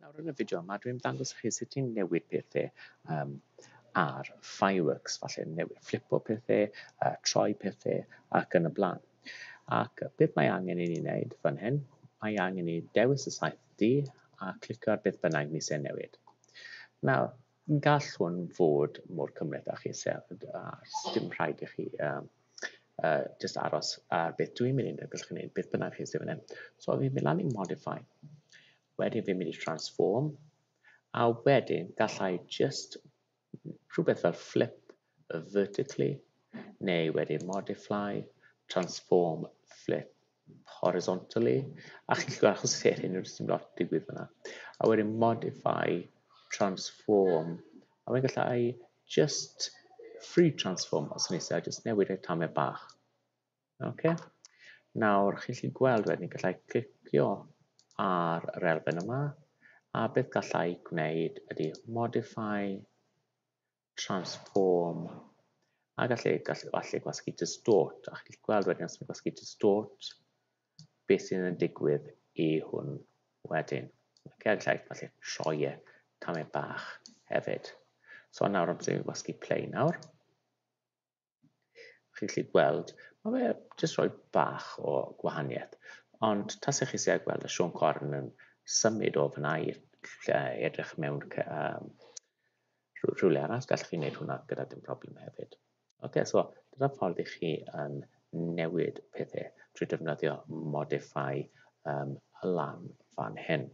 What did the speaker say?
Nawr yn y fideo yma, dwi'n dangos chi sut i'n newid pethau ar fireworks, falle newid flipo pethau, troi pethau ac yn y blaen. Ac beth mae angen i ni wneud fan hyn, mae angen i dewis y saeth D a clicio ar beth bynnag ni sy'n newid. Nawr, gall hwn fod mor cymryd â chi dim rhaid i chi just aros ar beth dwi'n mynd i wneud, gallwch chi wneud beth bynnag chi sy'n fan hyn. So fi'n mynd lan i modify. Wedyn fi'n mynd i transform, a wedyn gallai just rhywbeth fel flip vertically, neu wedyn modify, transform, flip horizontally, a chi'n gweld achos hyn yw'r dim lot digwydd fyna. A wedyn modify, transform, a wedyn gallai just free transform os yn eisiau, just newid eich tamau bach. Okay. Nawr, chi'n gallu gweld wedyn gallai clicio ar yr elfen yma, a beth gallai gwneud ydy modify, transform, a gallai gwasgu distort, a chi'n gweld wedyn os mae'n gwasgu distort, beth sy'n yn digwydd i hwn wedyn. Gallai troi tamau bach hefyd. So nawr am sy'n gwasgu play nawr. Chi'n gallu gweld, mae fe jyst rhoi bach o gwahaniaeth. Ond tasech chi sy'n gweld y Sion Corn yn symud o fyna i edrych mewn rhywle arall, gallwch chi wneud hwnna gyda dim problem hefyd. Okay, so dyna ffordd i chi yn newid pethau trwy defnyddio modify y lan fan hyn.